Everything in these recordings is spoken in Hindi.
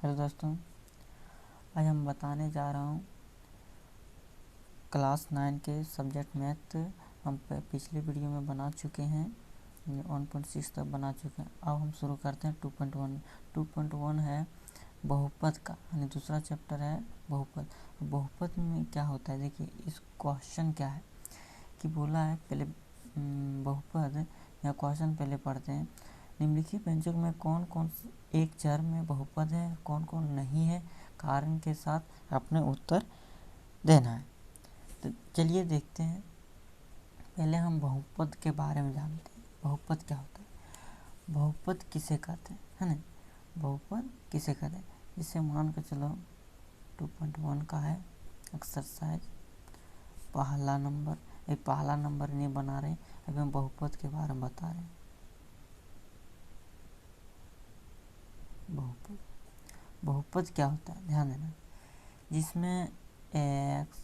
हेलो दोस्तों, आज हम बताने जा रहा हूँ क्लास 9 के सब्जेक्ट मैथ। हम पिछले वीडियो में बना चुके हैं, 1.6 तक बना चुके हैं। अब हम शुरू करते हैं 2.1। 2.1 है बहुपद का, यानी दूसरा चैप्टर है बहुपद। बहुपद में क्या होता है, देखिए इस क्वेश्चन क्या है कि बोला है पहले बहुपद या क्वेश्चन पहले पढ़ते हैं। निम्नलिखित व्यंजक में कौन कौन एक चर में बहुपद है, कौन कौन नहीं है, कारण के साथ अपने उत्तर देना है। तो चलिए देखते हैं। पहले हम बहुपद के बारे में जानते हैं। बहुपद क्या होता है, बहुपद किसे कहते हैं, है ना। बहुपद किसे कहते हैं, इसे मान कर चलो 2.1 का है एक्सरसाइज पहला नंबर। एक पहला नंबर नहीं बना रहे, अभी हम बहुपद के बारे में बता रहे हैं। बहुपद बहुपद क्या होता है, ध्यान देना, जिसमें एक्स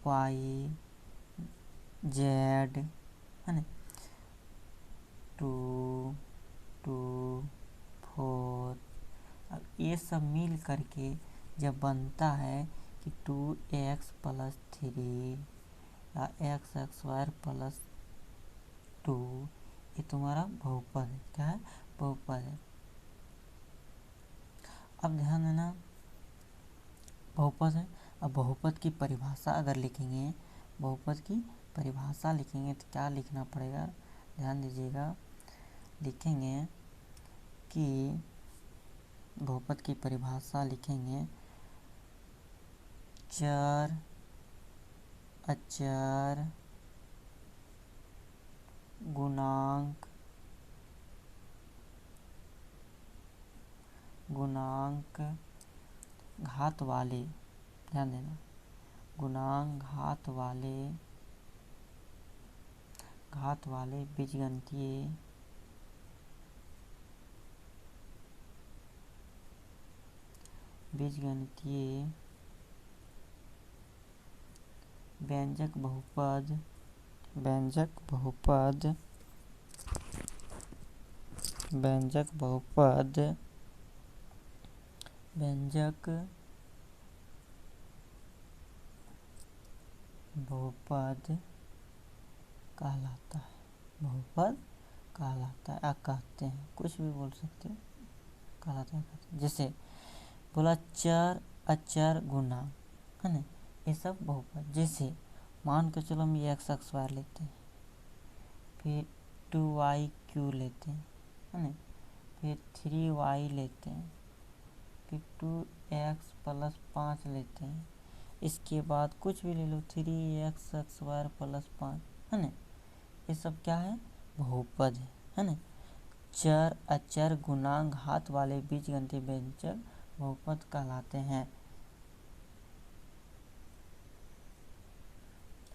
वाई जेड है ना, 2 2 4, अब ये सब मिल करके जब बनता है कि 2x + 3 या x² + 2, ये तुम्हारा बहुपद है। क्या है, बहुपद है। अब ध्यान देना, बहुपद है। अब बहुपद की परिभाषा अगर लिखेंगे, बहुपद की परिभाषा लिखेंगे तो क्या लिखना पड़ेगा, ध्यान दीजिएगा। लिखेंगे कि बहुपद की परिभाषा लिखेंगे चर अचर गुणांक घात वाले, ध्यान देना, गुणांक घात वाले बीजगणितीय व्यंजक बहुपद कहलाता है। बहुपद कहलाता है, कहते हैं, कुछ भी बोल सकते हैं, कहलाता है, कहते हैं। जैसे बोला चर अचर गुणांक, है ना, ये सब बहुपद। जैसे मान के चलो हम ये x² लेते हैं, फिर 2yq लेते हैं, है ना, फिर 3y लेते हैं, फिर 2x + 5 लेते हैं। इसके बाद कुछ भी ले लो, 3x² + 5, है ना, ये सब क्या है, बहुपद है ना। चर अचर गुणांक घात वाले बीजगणितीय व्यंजक बहुपद कहलाते हैं।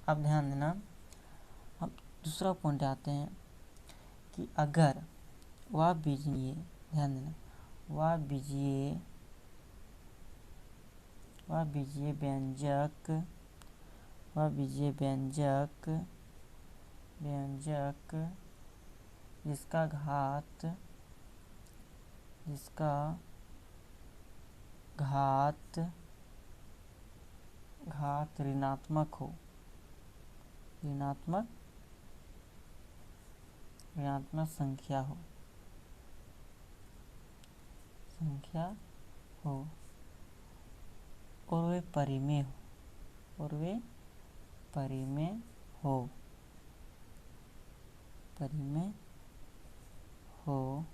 अब ध्यान देना, हम दूसरा पॉइंट आते हैं कि अगर वह बीजीय, ध्यान देना, वह बीजीय व्यंजक जिसका घात ऋणात्मक हो, ऋणात्मक संख्या हो और वे परिमेय हो,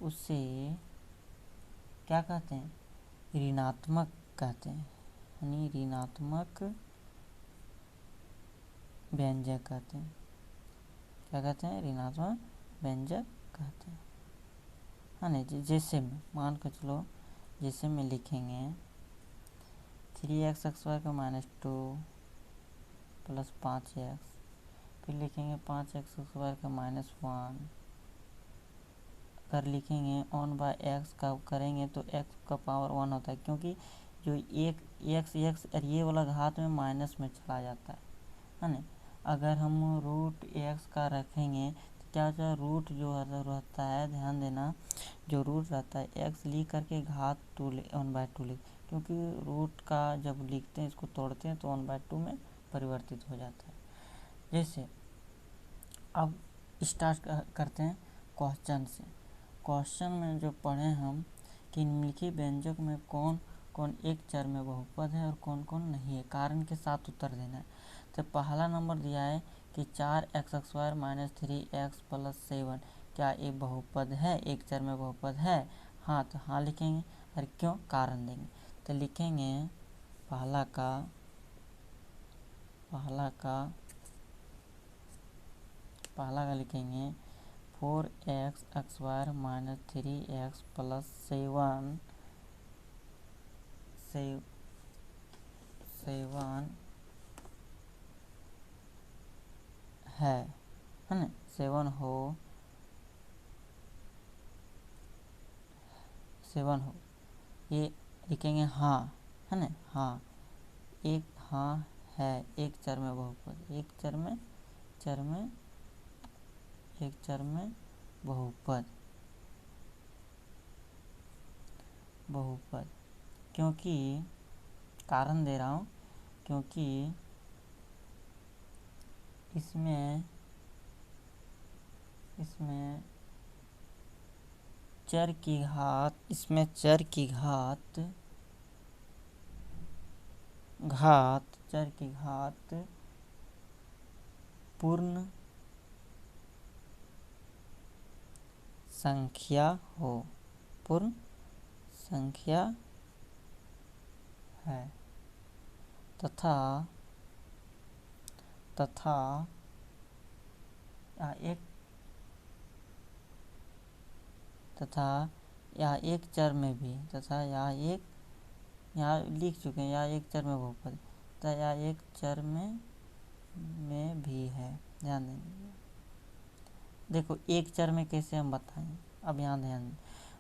उसे क्या कहते हैं, ऋणात्मक कहते हैं, यानी ऋणात्मक व्यंजक कहते हैं। क्या कहते हैं, ऋणात्मक व्यंजक कहते हैं, है ना। जैसे में मान कर चलो, जैसे में लिखेंगे 3x² - 2 + 5x, फिर लिखेंगे 5x² - 1। अगर लिखेंगे 1/x का करेंगे तो x का पावर 1 होता है, क्योंकि जो एक x और ये वाला घात में माइनस में चला जाता है ना। अगर हम √x का रखेंगे तो क्या होता रूट जो रहता है, ध्यान देना, जो रूट रहता है x लिख करके घात 1/2 लिख, क्योंकि रूट का जब लिखते हैं इसको तोड़ते हैं तो 1/2 में परिवर्तित हो जाता है। जैसे अब स्टार्ट करते हैं क्वेश्चन से। क्वेश्चन में जो पढ़े हम कि निम्नलिखित व्यंजक में कौन कौन एक चर में बहुपद है और कौन कौन नहीं है, कारण के साथ उत्तर देना है। तो पहला नंबर दिया है कि 4x² - 3x + 7 क्या एक बहुपद है, एक चर में बहुपद है? हाँ, तो हाँ लिखेंगे। और क्यों, कारण देंगे। तो लिखेंगे पहला का 4x² - 3x + 7 है ना, 7 हो ये लिखेंगे हाँ, है ना, हाँ एक, हाँ है एक चर में बहुपद, एक चर में बहुपद। क्योंकि कारण दे रहा हूँ, क्योंकि इसमें चर की घात पूर्ण संख्या है तथा यह एक चर में भी, यहाँ लिख चुके हैं, यह एक चर में बहुपद, तथा यह एक चर में भी है। ध्यान देंगे, देखो एक चर में कैसे हम बताएं। अब यहाँ ध्यान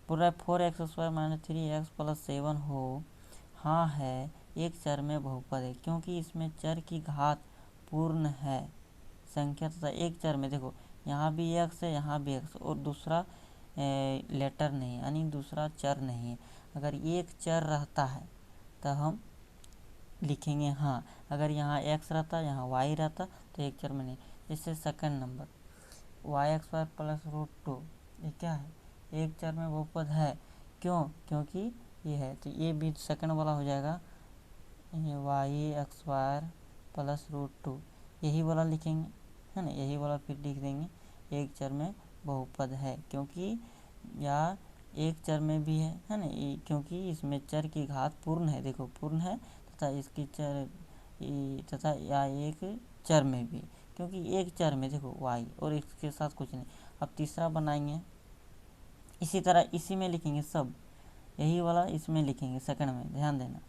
पूरा 4x² - 3x + 7 हो, हाँ है एक चर में बहुपद है, क्योंकि इसमें चर की घात पूर्ण है संख्या तथा एक चर में, देखो यहाँ भी x है, यहाँ भी x और दूसरा लेटर नहीं, यानी दूसरा चर नहीं है। अगर एक चर रहता है तो हम लिखेंगे हाँ, अगर यहाँ x रहता, यहाँ y रहता तो एक चर में नहीं। जैसे सेकंड नंबर y² + √2, ये क्या है, एक चर में बहुपद है। क्यों, क्योंकि ये है, तो ये भी सेकंड वाला हो जाएगा, y² + √2, यही वाला लिखेंगे, है ना, यही वाला फिर लिख देंगे एक चर में बहुपद है, क्योंकि या एक चर में भी है ना, क्योंकि इसमें चर की घात पूर्ण है, देखो पूर्ण है, तथा इसकी तथा या एक चर में भी, क्योंकि एक चर में देखो y और इसके साथ कुछ नहीं। अब तीसरा बनाएंगे, इसी तरह इसी में लिखेंगे सब, यही वाला इसमें लिखेंगे सेकंड में, ध्यान देना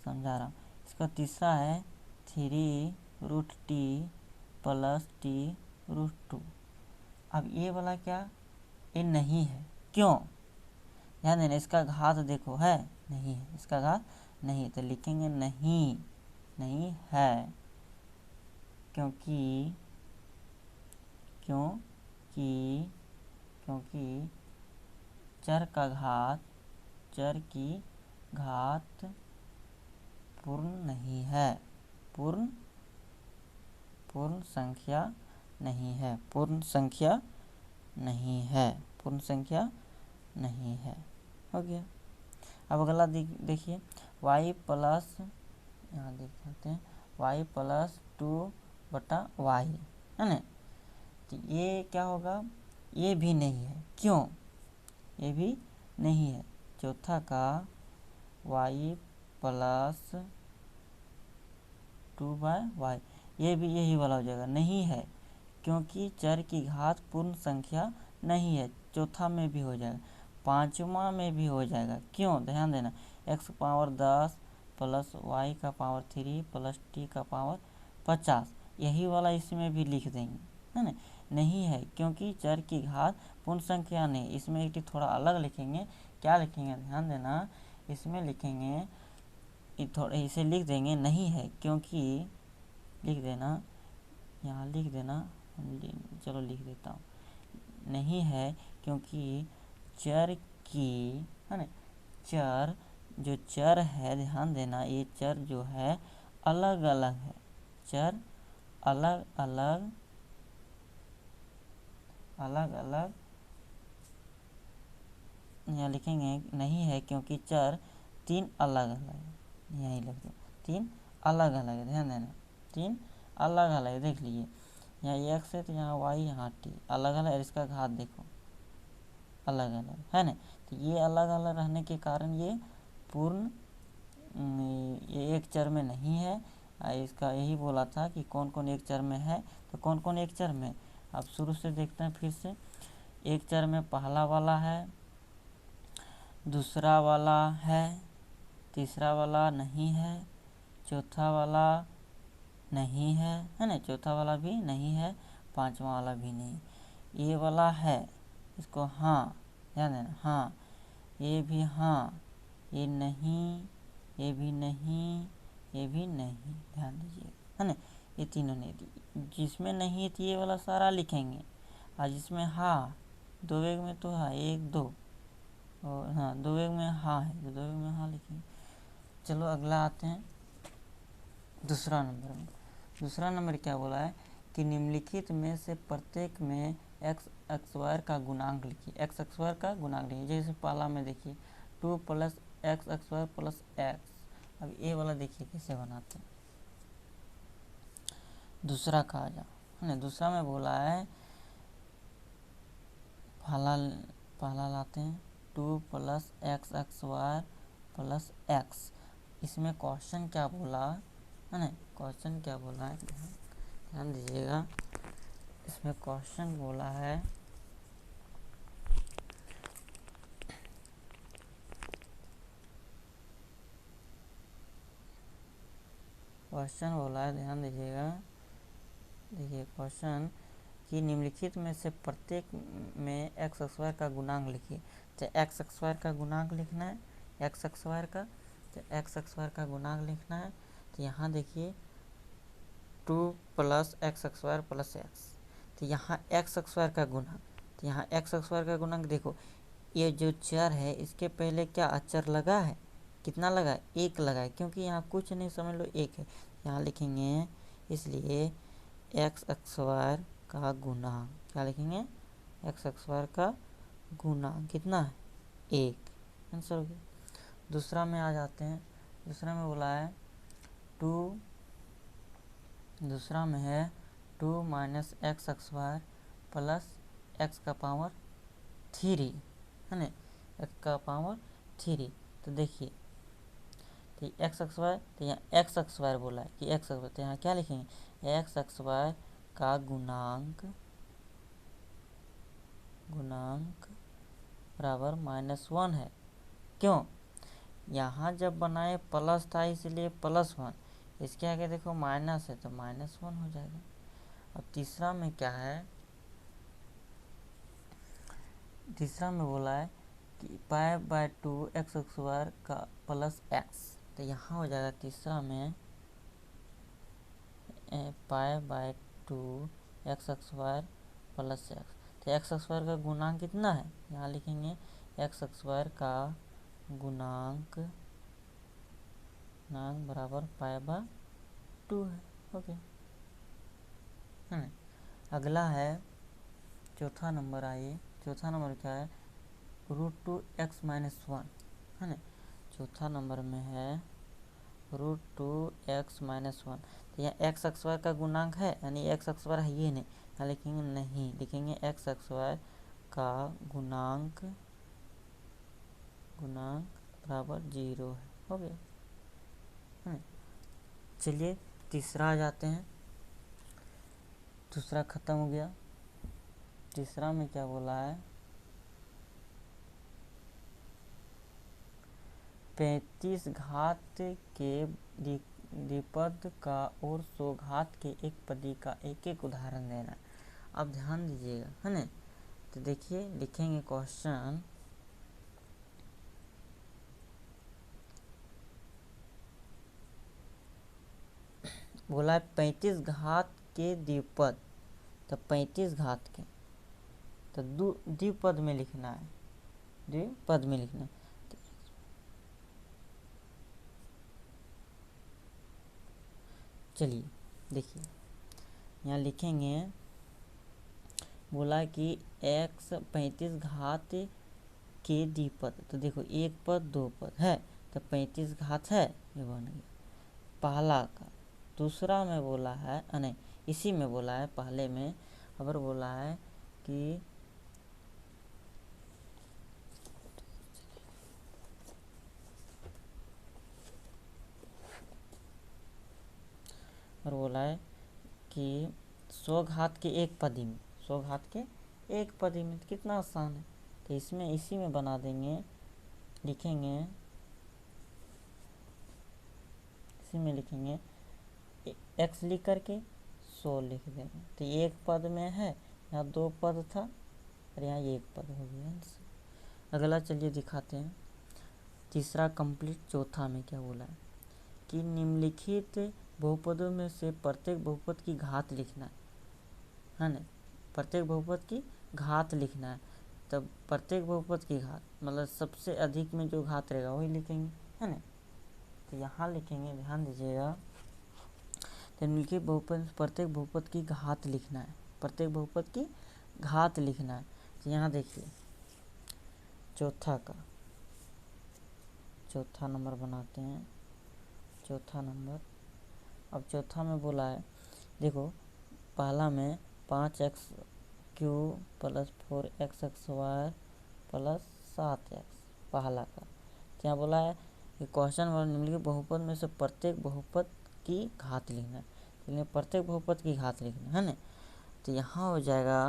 समझा रहा हूँ। इसका तीसरा है 3√t + t√2। अब ये वाला क्या, ये नहीं है, क्यों, ध्यान देना, इसका घात देखो है, नहीं है, इसका घात नहीं, तो लिखेंगे नहीं है, क्योंकि चर की घात पूर्ण नहीं है, पूर्ण संख्या नहीं है, हो गया। अब अगला देखिए y प्लस, यहाँ देख सकते हैं y + 2/y, है ना, तो ये क्या होगा, ये भी नहीं है, क्यों, ये भी नहीं है। चौथा का y + 2/y, ये भी यही वाला हो जाएगा, नहीं है, क्योंकि चर की घात पूर्ण संख्या नहीं है, चौथा में भी हो जाएगा, पांचवा में भी हो जाएगा, क्यों, ध्यान देना, x⁻10 + y⁻3 + t⁻50, यही वाला इसमें भी लिख देंगे, है ना, नहीं है, क्योंकि चर की घात पूर्ण संख्या नहीं। इसमें एक थोड़ा अलग लिखेंगे, क्या लिखेंगे, ध्यान देना, इसमें लिखेंगे थोड़ा इसे लिख देंगे, नहीं है, क्योंकि लिख देना, यहाँ लिख देना, चलो लिख देता हूँ, नहीं है क्योंकि चर की, है ना, चर जो चर है, ध्यान देना, ये चर जो है अलग अलग है, चर अलग अलग अलग अलग यहाँ लिखेंगे नहीं है क्योंकि चर तीन अलग अलग है, यहीं लिख दो, तीन अलग अलग है, ध्यान देना, तीन अलग अलग है। देख लीजिए यहाँ x है तो यहाँ y, यहाँ t, अलग अलग, इसका घात देखो अलग अलग है ना। तो ये अलग अलग रहने के कारण ये पूर्ण, ये एक चर में नहीं है। इसका यही बोला था कि कौन कौन एक चर में है, तो कौन कौन एक चर में। अब शुरू से देखते हैं फिर से। एक चर में पहला वाला है, दूसरा वाला है, तीसरा वाला नहीं है, चौथा वाला नहीं है ना, चौथा वाला भी नहीं है, पांचवा वाला भी नहीं। ये वाला है, इसको हाँ, ध्यान देना, हाँ, ये भी हाँ, ये नहीं, ये भी नहीं, ये भी नहीं, ध्यान दीजिए, है ना। ये तीनों नहीं, जिसमें नहीं है तो ये वाला सारा लिखेंगे, और जिसमें हाँ, दो वेग में तो हाँ, एक दो, और हाँ दो वेग में हाँ है तो दो वेग में हाँ लिखेंगे। चलो अगला आते हैं दूसरा नंबर में। दूसरा नंबर क्या बोला है कि निम्नलिखित में से प्रत्येक में एक्स स्क्वायर का गुणांक लिखिए, एक्स स्क्वायर का गुणांक लिखिए। जैसे पहला में देखिए 2 + x स्क्वायर + x। अब ये वाला देखिए कैसे बनाते हैं। दूसरा का आ जाओ, है ना। दूसरा में बोला है, पहला लाते हैं 2 + x स्क्वायर + x। इसमें क्वेश्चन क्या बोला है ना, क्वेश्चन क्या बोला है, ध्यान दीजिएगा। इसमें क्वेश्चन बोला है, क्वेश्चन बोला है, ध्यान दीजिएगा। देखिए क्वेश्चन कि निम्नलिखित में से प्रत्येक में एक्स स्क्वायर का गुणांक लिखिए। तो एक्स स्क्वायर का गुणांक लिखना है, एक्स स्क्वायर का, तो एक्स स्क्वायर का गुणांक लिखना है। तो यहाँ देखिए 2 + x स्क्वायर + x। तो यहाँ एक्स स्क्वायर का गुणांक, तो यहाँ एक्स स्क्वायर का गुणांक देखो, ये जो चर है इसके पहले क्या अचर लगा है, कितना लगा है, एक लगा है, क्योंकि यहाँ कुछ नहीं, समझ लो एक है। यहाँ लिखेंगे, इसलिए एक्स स्क्वायर का गुणांक, क्या लिखेंगे, एक्स स्क्वायर का गुणांक कितना है, एक, आंसर हो गया। दूसरा में आ जाते हैं। दूसरा में बोला है 2, दूसरा में है 2 - x स्क्वायर + x का पावर 3, है ना, x का पावर 3। तो देखिए, तो एक्स स्क्वायर, तो यहाँ एक्स स्क्वायर बोला है कि एक्स स्क्वायर, तो यहाँ क्या लिखेंगे, एक्स स्क्वायर का गुणांक बराबर -1 है। क्यों, यहाँ जब बनाए प्लस था इसलिए +1, इसके आगे देखो माइनस है तो -1 हो जाएगा। अब तीसरा में क्या है, तीसरा में बोला है कि π/2 x स्क्वायर का +x। तो यहाँ हो जाएगा तीसरा में π/2 x स्क्वायर + x। तो एक्स स्क्वायर का गुणांक कितना है, यहाँ लिखेंगे एक्स स्क्वायर का गुणांक बराबर π/2 है। ओके, है। अगला है चौथा नंबर। आइए, चौथा नंबर क्या है, √2x - 1, है ना। चौथा नंबर में है √2x - 1। तो यहाँ एक्स स्क्वायर का गुणांक है, यानी एक्स स्क्वायर है ये नहीं, यहाँ लिखेंगे नहीं, लिखेंगे एक्स स्क्वायर का गुणांक बराबर 0 है। हो गया, है। चलिए तीसरा आ जाते हैं। दूसरा खत्म हो गया। तीसरा में क्या बोला है, 35 घात के द्विपद का और 100 घात के एक पदी का एक एक उदाहरण देना। अब ध्यान दीजिएगा, है ना। तो देखिए लिखेंगे क्वेश्चन, बोला है 35 घात के द्विपद, तो 35 घात के, तो द्विपद में लिखना है, द्विपद में लिखना है। चलिए देखिए यहाँ लिखेंगे, बोला कि x 35 घात के द्विपद। तो देखो एक पद दो पद है तो 35 घात है, ये बन गया पहला का। दूसरा में बोला है नहीं, इसी में बोला है पहले में, अगर बोला है कि और बोला है कि 100 घात के एक पदी में, 100 घात के एक पदी में, तो कितना आसान है। तो इसमें इसी में बना देंगे, लिखेंगे इसी में लिखेंगे x लिख करके 100 लिख देंगे। तो एक पद में है, यहाँ दो पद था और यहाँ एक पद हो गया। अगला चलिए दिखाते हैं तीसरा कंप्लीट। चौथा में क्या बोला है कि निम्नलिखित बहुपदों में से प्रत्येक बहुपद की घात लिखना है ना, प्रत्येक बहुपद की घात लिखना है। तब प्रत्येक बहुपद की घात मतलब सबसे अधिक में जो घात रहेगा वही लिखेंगे, है ना। तो यहाँ लिखेंगे, ध्यान दीजिएगा, तो निम्नलिखित बहुपद, प्रत्येक बहुपद की घात लिखना है, प्रत्येक बहुपद की घात लिखना है। तो यहाँ देखिए चौथा का, चौथा नंबर बनाते हैं, चौथा नंबर। अब चौथा में बोला है, देखो पहला में 5x cube plus 4xy plus 7x पहला का। क्या बोला है कि क्वेश्चन वाला निम्नलिखित बहुपद में से प्रत्येक बहुपद की घात लिखना है। इसलिए प्रत्येक बहुपद की घात लिखना है ना। तो यहाँ हो जाएगा,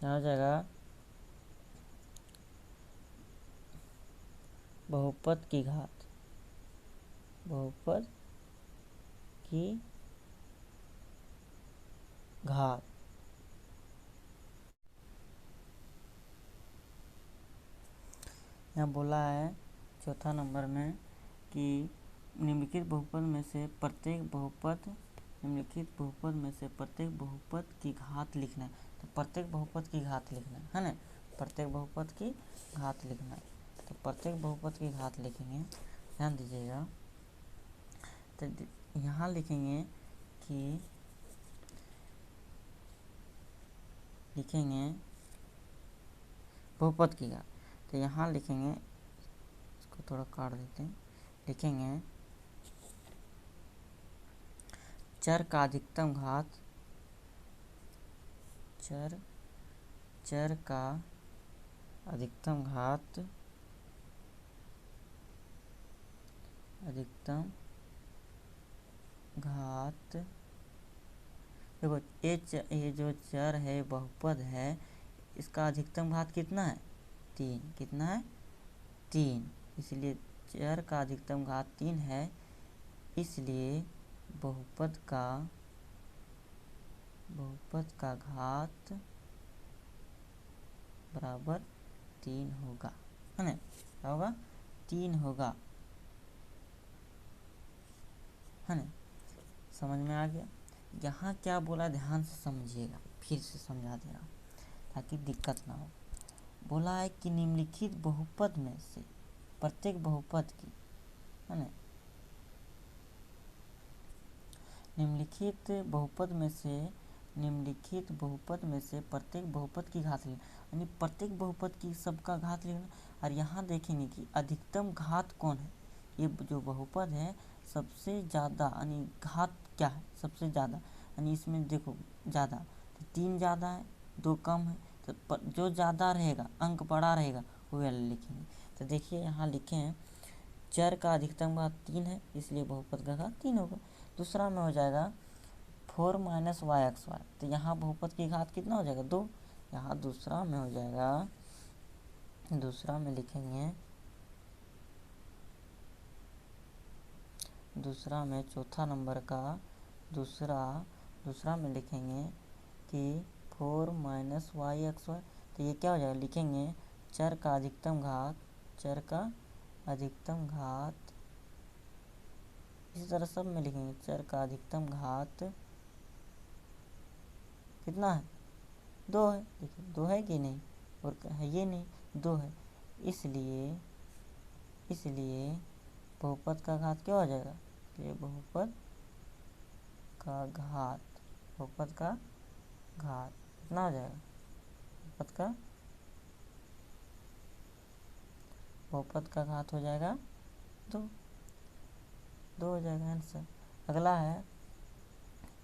यहाँ हो जाएगा बहुपद की घात, बहुपद की घात। यहाँ बोला है चौथा नंबर में कि निम्नलिखित बहुपद में से प्रत्येक बहुपद, निम्नलिखित बहुपद में से प्रत्येक बहुपद की घात लिखना है। तो प्रत्येक बहुपद की घात लिखना है ना, प्रत्येक बहुपद की घात लिखना है। तो प्रत्येक बहुपद की घात लिखेंगे, ध्यान दीजिएगा। तो यहाँ लिखेंगे कि लिखेंगे बहुपद की घात। तो यहाँ लिखेंगे, इसको थोड़ा काट देते हैं, लिखेंगे चर का अधिकतम घात, चर का अधिकतम घात, अधिकतम घात। देखो ये जो चर है बहुपद है, इसका अधिकतम घात कितना है 3, कितना है 3, इसलिए चर का अधिकतम घात 3 है, इसलिए बहुपद का घात बराबर 3 होगा, है ना। क्या होगा 3 होगा, है ना। समझ में आ गया। यहाँ क्या बोला ध्यान से समझिएगा, फिर से समझा दे रहा हूँ ताकि दिक्कत ना हो। बोला है कि निम्नलिखित बहुपद में से प्रत्येक बहुपद की, है ना, निम्नलिखित बहुपद में से, निम्नलिखित बहुपद में से प्रत्येक बहुपद की घात लेना, यानी प्रत्येक बहुपद की सबका घात लेना। और यहाँ देखेंगे कि अधिकतम घात कौन है, ये जो बहुपद है सबसे ज़्यादा, यानी घात क्या है सबसे ज़्यादा, यानी इसमें देखो ज़्यादा, तो 3 ज़्यादा है 2 कम है, तो जो ज़्यादा रहेगा अंक बड़ा रहेगा वो वाला लिखेंगे। तो देखिए यहाँ लिखे हैं चर का अधिकतम घात 3 है, इसलिए बहुपद का घात 3 होगा। दूसरा में हो जाएगा 4 माइनस वाई एक्स वाई, तो यहाँ बहुपद की घात कितना हो जाएगा 2। यहाँ दूसरा में हो जाएगा, दूसरा में लिखेंगे, दूसरा में चौथा नंबर का दूसरा में लिखेंगे कि 4 माइनस वाई एक्स वाई। तो ये क्या हो जाएगा, लिखेंगे चर का अधिकतम घात, चर का अधिकतम घात इसी तरह सब में लिखेंगे चर का अधिकतम घात कितना है, 2 है। देखिए 2 है कि नहीं, और है ये नहीं, 2 है। इसलिए बहुपद का घात क्या हो जाएगा, ये बहुपद का घात कितना हो जाएगा, बहुपद का घात हो जाएगा 2 हो जाएगा आंसर। अगला है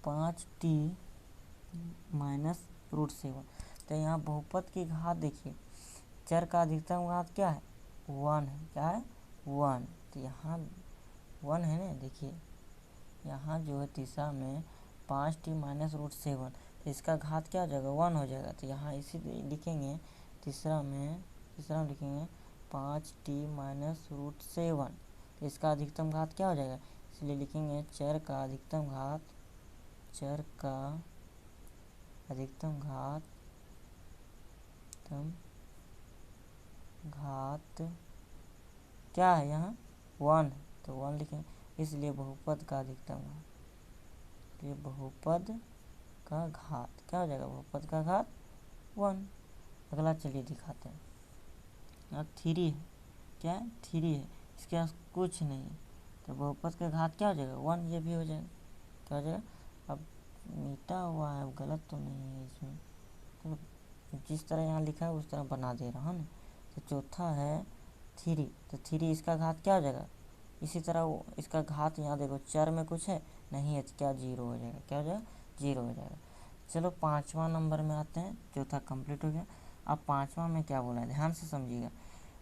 5t -√7। तो यहाँ बहुपद की घात देखिए, चर का अधिकतम घात क्या है, 1 है। क्या है, 1। तो यहाँ 1 है ना, देखिए यहाँ जो है तीसरा में 5t -√7, तो इसका घात क्या हो जाएगा, 1 हो जाएगा। तो यहाँ इसी लिखेंगे, तीसरा में लिखेंगे 5t -√7, तो इसका अधिकतम घात क्या हो जाएगा, इसलिए लिखेंगे चर का अधिकतम घात क्या है, यहाँ 1 है, तो 1 लिखेंगे। इसलिए बहुपद का अधिकतम घात, ये बहुपद का घात क्या हो जाएगा, बहुपद का घात 1। अगला चलिए दिखाते हैं। अब 3 है, क्या है, 3 है, इसके पास कुछ नहीं है, तो बहुपद का घात क्या हो जाएगा, 1। ये भी हो जाएगा, क्या हो जाएगा। अब मिटा हुआ है, गलत तो नहीं है इसमें, तो जिस तरह यहाँ लिखा है उस तरह बना दे रहा है ना। तो चौथा है 3, तो 3 इसका घात क्या हो जाएगा, इसी तरह इसका घात यहाँ देखो चर में कुछ है नहीं है, क्या 0 हो जाएगा, क्या हो जाएगा, 0 हो जाएगा। चलो 5वां नंबर में आते हैं, चौथा कंप्लीट हो गया। अब 5वां में क्या बोला है, ध्यान से समझिएगा।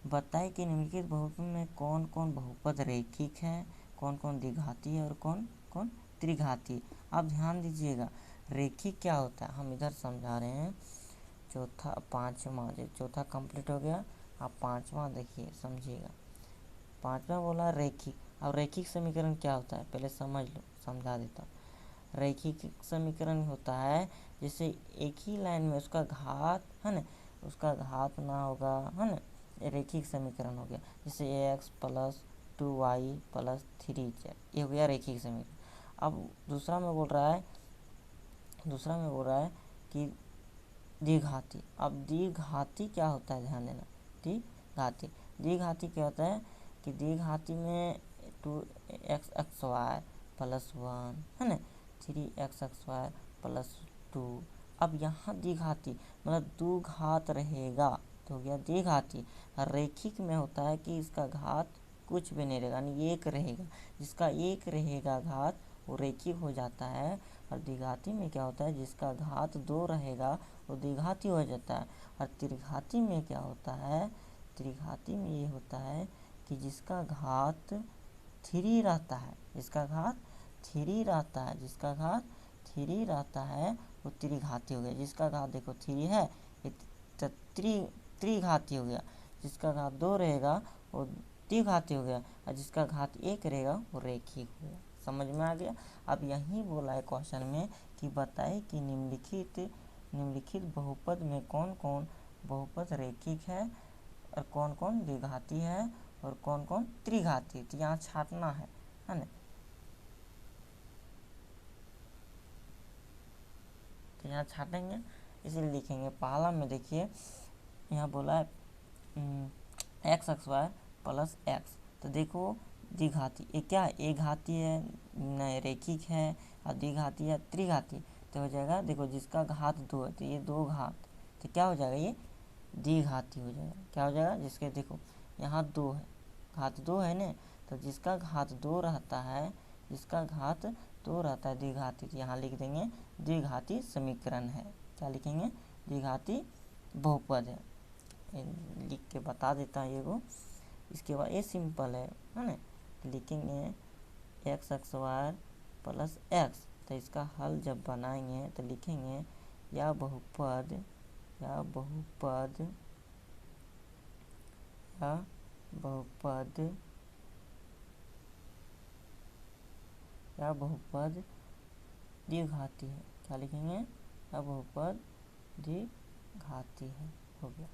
बताए कि निम्नलिखित बहुपद में कौन कौन बहुपद रैखिक है, कौन कौन द्विघाती है और कौन कौन त्रिघाती। आप ध्यान दीजिएगा, रैखिक क्या होता है हम इधर समझा रहे हैं। चौथा कंप्लीट हो गया। आप 5वां देखिए, समझिएगा। 5वां बोला रैखिक। अब रैखिक समीकरण क्या होता है पहले समझ लो, समझा देता हूँ। रैखिक समीकरण होता है जैसे एक ही लाइन में उसका घात है ना, उसका घात ना होगा, है ना, रैखिक समीकरण हो गया। जैसे ax + 2y + 3z, ये हो गया रैखिक समीकरण। अब दूसरा में बोल रहा है कि द्विघाती। अब द्विघाती क्या होता है, ध्यान देना। द्विघाती क्या होता है कि द्विघाती में 2xy + 1 है ना, 3xy + 2। अब यहाँ द्विघाती मतलब 2 घात रहेगा तो हो गया द्विघाती। रैखिक में होता है कि इसका घात कुछ भी नहीं रहेगा, यानी 1 रहेगा। जिसका 1 रहेगा घात वो रैखिक हो जाता है। और द्विघाती में क्या होता है, जिसका घात 2 रहेगा वो द्विघाती हो जाता है। और त्रिघाती में क्या होता है, त्रिघाती में ये होता है कि जिसका घात 3 रहता है, जिसका घात 3 रहता है वो त्रिघाती हो गया। जिसका घात देखो 3 है ये त्रिघाती हो गया। जिसका घात 2 रहेगा वो द्विघाती हो गया, और जिसका घात 1 रहेगा वो रैखिक हो गया। समझ में आ गया। अब यही बोला है क्वेश्चन में कि बताइए कि निम्नलिखित बहुपद में कौन कौन बहुपद रैखिक है और कौन कौन द्विघाती है और कौन कौन त्रिघाती। तो यहाँ छाटना है ना। तो यहाँ छाटेंगे, इसलिए लिखेंगे। पहला में देखिए यहाँ बोला है xy + x, तो देखो द्विघाती ये क्या है, एक घाती है नहीं रैखिक है, और द्विघाती है त्रिघाती। तो हो जाएगा देखो जिसका घात 2 है तो ये 2 घात, तो क्या हो जाएगा, ये द्विघाती हो जाएगा। क्या हो जाएगा, जिसके देखो यहाँ 2 है, घात 2 है ना, तो जिसका घात 2 रहता है द्विघाती, तो यहाँ लिख देंगे द्विघाती समीकरण है। क्या लिखेंगे, द्विघाती बहुपद है। लिख के बता देता है ये। इसके बाद ये सिंपल है ना, लिखेंगे xy + x। तो इसका हल जब बनाएंगे तो लिखेंगे या बहुपद द्विघाती है। क्या लिखेंगे, या बहुपद द्विघाती है, हो गया।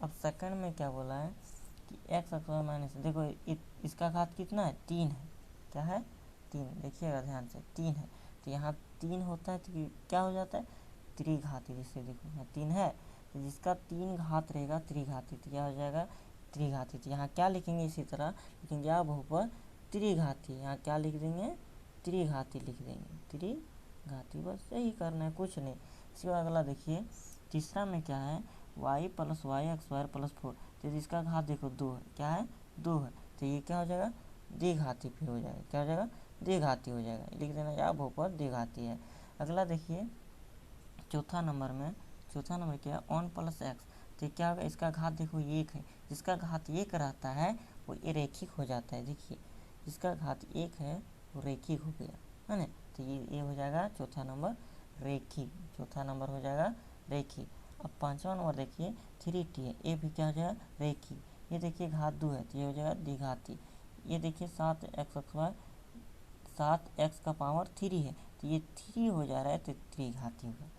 अब सेकंड में क्या बोला है कि x अक्ष देखो इसका घात कितना है, 3 है। क्या है, 3, देखिएगा ध्यान से 3 है, तो यहाँ 3 होता है तो क्या हो जाता है त्रिघाती। जैसे देखो यहाँ 3 है तो जिसका 3 घात रहेगा त्रिघाती, तो क्या हो जाएगा त्रिघाती। तो यहाँ क्या लिखेंगे इसी तरह लिखेंगे यह बहुपद त्रिघाती, यहाँ क्या लिख देंगे त्रिघाती लिख देंगे, त्रिघाती। बस यही करना है, कुछ नहीं। इसके बाद अगला देखिए तीसरा में क्या है y + y² + 4, तो इसका घात देखो 2 है, क्या है 2 है, तो ये क्या हो जाएगा द्विघाती फिर हो जाएगा, क्या हो जाएगा द्विघाती हो जाएगा, लिख देना यह बहुपद द्विघाती है। अगला देखिए चौथा नंबर क्या है 1 + x, तो क्या होगा इसका घात देखो 1 है, जिसका घात 1 रहता है वो ये रेखिक हो जाता है। देखिए जिसका घात 1 है वो रेखिक हो गया है ना, तो ये हो जाएगा चौथा नंबर रेखिक, चौथा नंबर हो जाएगा रेखिक। अब पांचवा नंबर देखिए 3t है, ये भी क्या हो जाएगा रेखिक। ये देखिए घात 2 है तो ये हो जाएगा द्विघाती। ये देखिए 7x का पावर 3 है, तो ये 3 हो जा रहा है तो त्रिघाती होगा,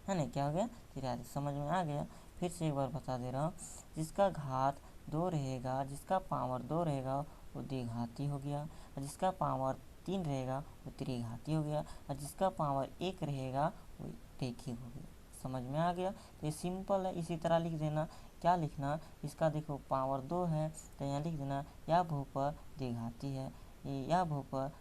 है ना, क्या हो गया त्रिघाती। समझ में आ गया। फिर से एक बार बता दे रहा हूँ, जिसका घात 2 रहेगा, जिसका पावर 2 रहेगा वो द्विघाती हो गया, और जिसका पावर 3 रहेगा वो त्रिघाती हो गया, और जिसका पावर 1 रहेगा वो रेखिक हो गया। समझ में आ गया। तो ये सिंपल है, इसी तरह लिख देना। क्या लिखना, इसका देखो पावर 2 है तो यहाँ लिख देना यह बहुपद द्विघाती है, यह बहुपद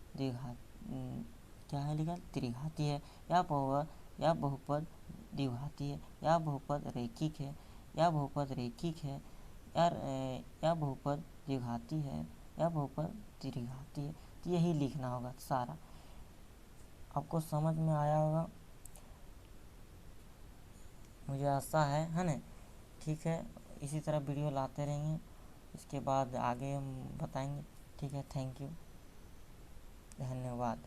क्या है लिखा त्रिघाती है, यह बहुपद द्विघाती है, यह बहुपद रेखिक है, यह बहुपद रेखिक है, यह बहुपद द्विघाती है, यह बहुपद त्रिघाती है। तो यही लिखना होगा सारा। आपको समझ में आया होगा, मुझे आशा है ना। ठीक है, इसी तरह वीडियो लाते रहेंगे, इसके बाद आगे हम बताएंगे। ठीक है, थैंक यू, धन्यवाद।